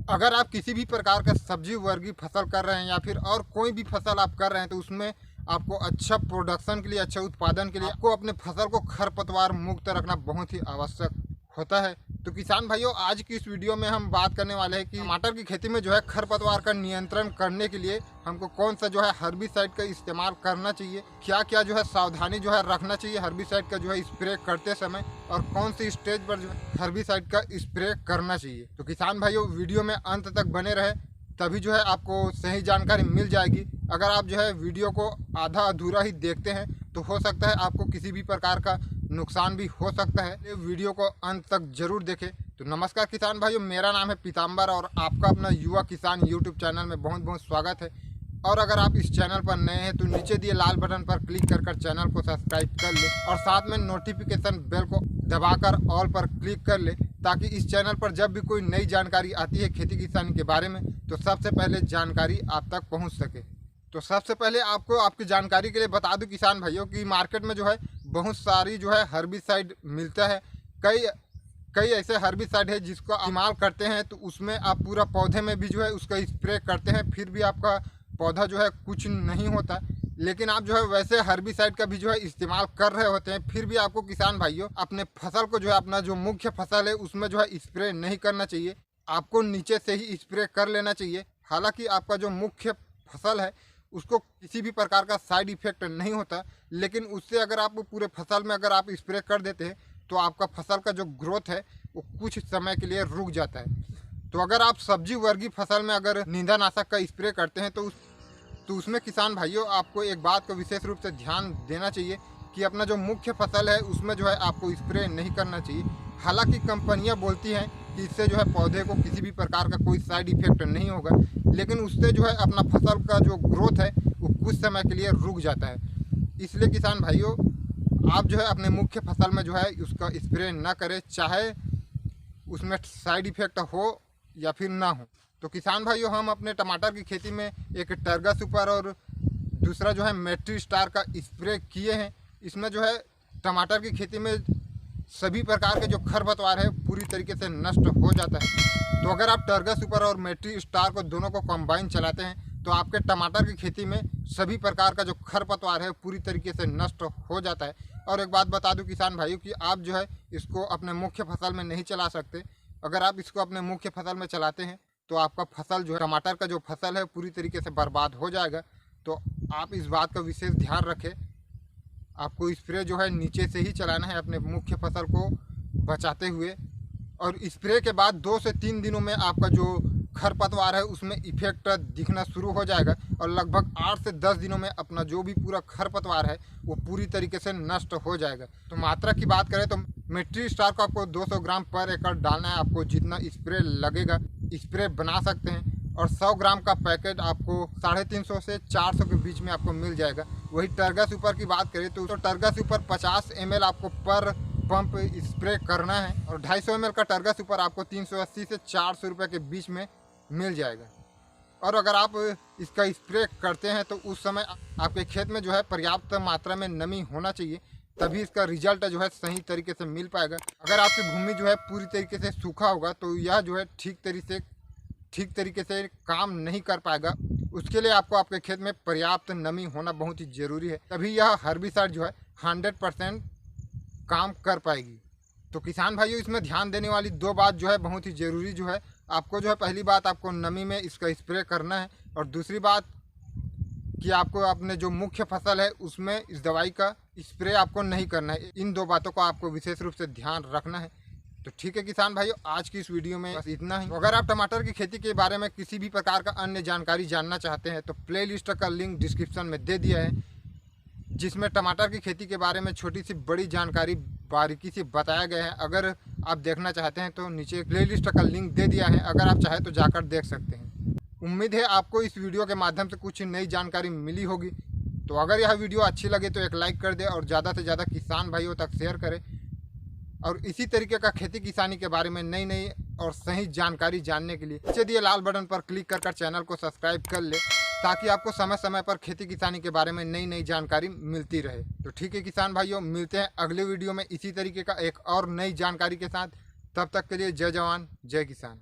अगर आप किसी भी प्रकार का सब्जी वर्गीय फसल कर रहे हैं या फिर और कोई भी फसल आप कर रहे हैं तो उसमें आपको अच्छा प्रोडक्शन के लिए, अच्छा उत्पादन के लिए आपको अपने फसल को खरपतवार मुक्त रखना बहुत ही आवश्यक होता है। तो किसान भाइयों, आज की इस वीडियो में हम बात करने वाले हैं कि टमाटर की खेती में जो है खरपतवार का नियंत्रण करने के लिए हमको कौन सा जो है हर्बिसाइड का इस्तेमाल करना चाहिए, क्या क्या जो है सावधानी जो है रखना चाहिए हर्बिसाइड का जो है स्प्रे करते समय, और कौन सी स्टेज पर जो है हर्बिसाइड का स्प्रे करना चाहिए। तो किसान भाइयों, वीडियो में अंत तक बने रहे, तभी जो है आपको सही जानकारी मिल जाएगी। अगर आप जो है वीडियो को आधा अधूरा ही देखते हैं तो हो सकता है आपको किसी भी प्रकार का नुकसान भी हो सकता है। ये वीडियो को अंत तक जरूर देखें। तो नमस्कार किसान भाइयों, मेरा नाम है पीताम्बर और आपका अपना युवा किसान यूट्यूब चैनल में बहुत बहुत स्वागत है। और अगर आप इस चैनल पर नए हैं तो नीचे दिए लाल बटन पर क्लिक कर चैनल को सब्सक्राइब कर ले और साथ में नोटिफिकेशन बेल को दबाकर ऑल पर क्लिक कर ले, ताकि इस चैनल पर जब भी कोई नई जानकारी आती है खेती किसानी के बारे में तो सबसे पहले जानकारी आप तक पहुंच सके। तो सबसे पहले आपको आपकी जानकारी के लिए बता दूं किसान भाइयों कि मार्केट में जो है बहुत सारी जो है हर्बिसाइड मिलता है। कई ऐसे हर्बिसाइड है जिसको इस्तेमाल करते हैं तो उसमें आप पूरा पौधे में भी जो है उसका स्प्रे करते हैं, फिर भी आपका पौधा जो है कुछ नहीं होता। लेकिन आप जो है वैसे हर्बिसाइड का भी जो है इस्तेमाल कर रहे होते हैं, फिर भी आपको किसान भाइयों अपने फसल को जो है अपना जो मुख्य फसल है उसमें जो है स्प्रे नहीं करना चाहिए। आपको नीचे से ही स्प्रे कर लेना चाहिए। हालांकि आपका जो मुख्य फसल है उसको किसी भी प्रकार का साइड इफेक्ट नहीं होता, लेकिन उससे अगर आप पूरे फसल में अगर आप स्प्रे कर देते हैं तो आपका फसल का जो ग्रोथ है वो कुछ समय के लिए रुक जाता है। तो अगर आप सब्जी वर्गीय फसल में अगर नींदानाशक का स्प्रे करते हैं तो उसमें किसान भाइयों आपको एक बात को विशेष रूप से ध्यान देना चाहिए कि अपना जो मुख्य फसल है उसमें जो है आपको स्प्रे नहीं करना चाहिए। हालांकि कंपनियां बोलती हैं कि इससे जो है पौधे को किसी भी प्रकार का कोई साइड इफेक्ट नहीं होगा, लेकिन उससे जो है अपना फसल का जो ग्रोथ है वो कुछ समय के लिए रुक जाता है। इसलिए किसान भाइयों, आप जो है अपने मुख्य फसल में जो है उसका स्प्रे ना करें, चाहे उसमें साइड इफेक्ट हो या फिर ना हो। तो किसान भाइयों, हम अपने टमाटर की खेती में एक टर्गा सुपर और दूसरा जो है मैट्री स्टार का स्प्रे किए हैं। इसमें जो है टमाटर की खेती में सभी प्रकार के जो खरपतवार है पूरी तरीके से नष्ट हो जाता है। तो अगर आप टर्गा सुपर और मैट्री स्टार को दोनों को कंबाइन चलाते हैं तो आपके टमाटर की खेती में सभी प्रकार का जो खरपतवार है पूरी तरीके से नष्ट हो जाता है। और एक बात बता दूं किसान भाइयों कि आप जो है इसको अपने मुख्य फसल में नहीं चला सकते। अगर आप इसको अपने मुख्य फसल में चलाते हैं तो आपका फसल जो है टमाटर का जो फसल है पूरी तरीके से बर्बाद हो जाएगा। तो आप इस बात का विशेष ध्यान रखें। आपको स्प्रे जो है नीचे से ही चलाना है अपने मुख्य फसल को बचाते हुए, और स्प्रे के बाद 2 से 3 दिनों में आपका जो खरपतवार है उसमें इफेक्ट दिखना शुरू हो जाएगा और लगभग 8 से 10 दिनों में अपना जो भी पूरा खरपतवार है वो पूरी तरीके से नष्ट हो जाएगा। तो मात्रा की बात करें तो मैट्री स्टार को आपको 200 ग्राम पर एकड़ डालना है। आपको जितना स्प्रे लगेगा स्प्रे बना सकते हैं, और 100 ग्राम का पैकेट आपको 350 से 400 के बीच में आपको मिल जाएगा। वही टर्गा सुपर की बात करें तो टर्गा सुपर 50 ml आपको पर पंप स्प्रे करना है, और 250 ml का टर्गा सुपर आपको 380 से 400 रुपये के बीच में मिल जाएगा। और अगर आप इसका स्प्रे करते हैं तो उस समय आपके खेत में जो है पर्याप्त मात्रा में नमी होना चाहिए, तभी इसका रिजल्ट जो है सही तरीके से मिल पाएगा। अगर आपकी भूमि जो है पूरी तरीके से सूखा होगा तो यह जो है ठीक तरीके से काम नहीं कर पाएगा। उसके लिए आपको आपके खेत में पर्याप्त नमी होना बहुत ही ज़रूरी है, तभी यह हर्बिसाइड जो है 100% काम कर पाएगी। तो किसान भाइयों, इसमें ध्यान देने वाली 2 बात जो है बहुत ही ज़रूरी जो है आपको जो है, पहली बात आपको नमी में इसका स्प्रे करना है, और दूसरी बात कि आपको अपने जो मुख्य फसल है उसमें इस दवाई का स्प्रे आपको नहीं करना है। इन 2 बातों को आपको विशेष रूप से ध्यान रखना है। तो ठीक है किसान भाइयों, आज की इस वीडियो में बस इतना ही। तो अगर आप टमाटर की खेती के बारे में किसी भी प्रकार का अन्य जानकारी जानना चाहते हैं तो प्लेलिस्ट का लिंक डिस्क्रिप्शन में दे दिया है, जिसमें टमाटर की खेती के बारे में छोटी सी बड़ी जानकारी बारीकी से बताया गया है। अगर आप देखना चाहते हैं तो नीचे प्लेलिस्ट का लिंक दे दिया है, अगर आप चाहें तो जाकर देख सकते हैं। उम्मीद है आपको इस वीडियो के माध्यम से कुछ नई जानकारी मिली होगी। तो अगर यह वीडियो अच्छी लगे तो एक लाइक कर दे और ज़्यादा से ज़्यादा किसान भाइयों तक शेयर करें, और इसी तरीके का खेती किसानी के बारे में नई और सही जानकारी जानने के लिए नीचे दिए लाल बटन पर क्लिक कर चैनल को सब्सक्राइब कर ले, ताकि आपको समय समय पर खेती किसानी के बारे में नई जानकारी मिलती रहे। तो ठीक है किसान भाइयों, मिलते हैं अगले वीडियो में इसी तरीके का एक और नई जानकारी के साथ। तब तक के लिए जय जवान जय किसान।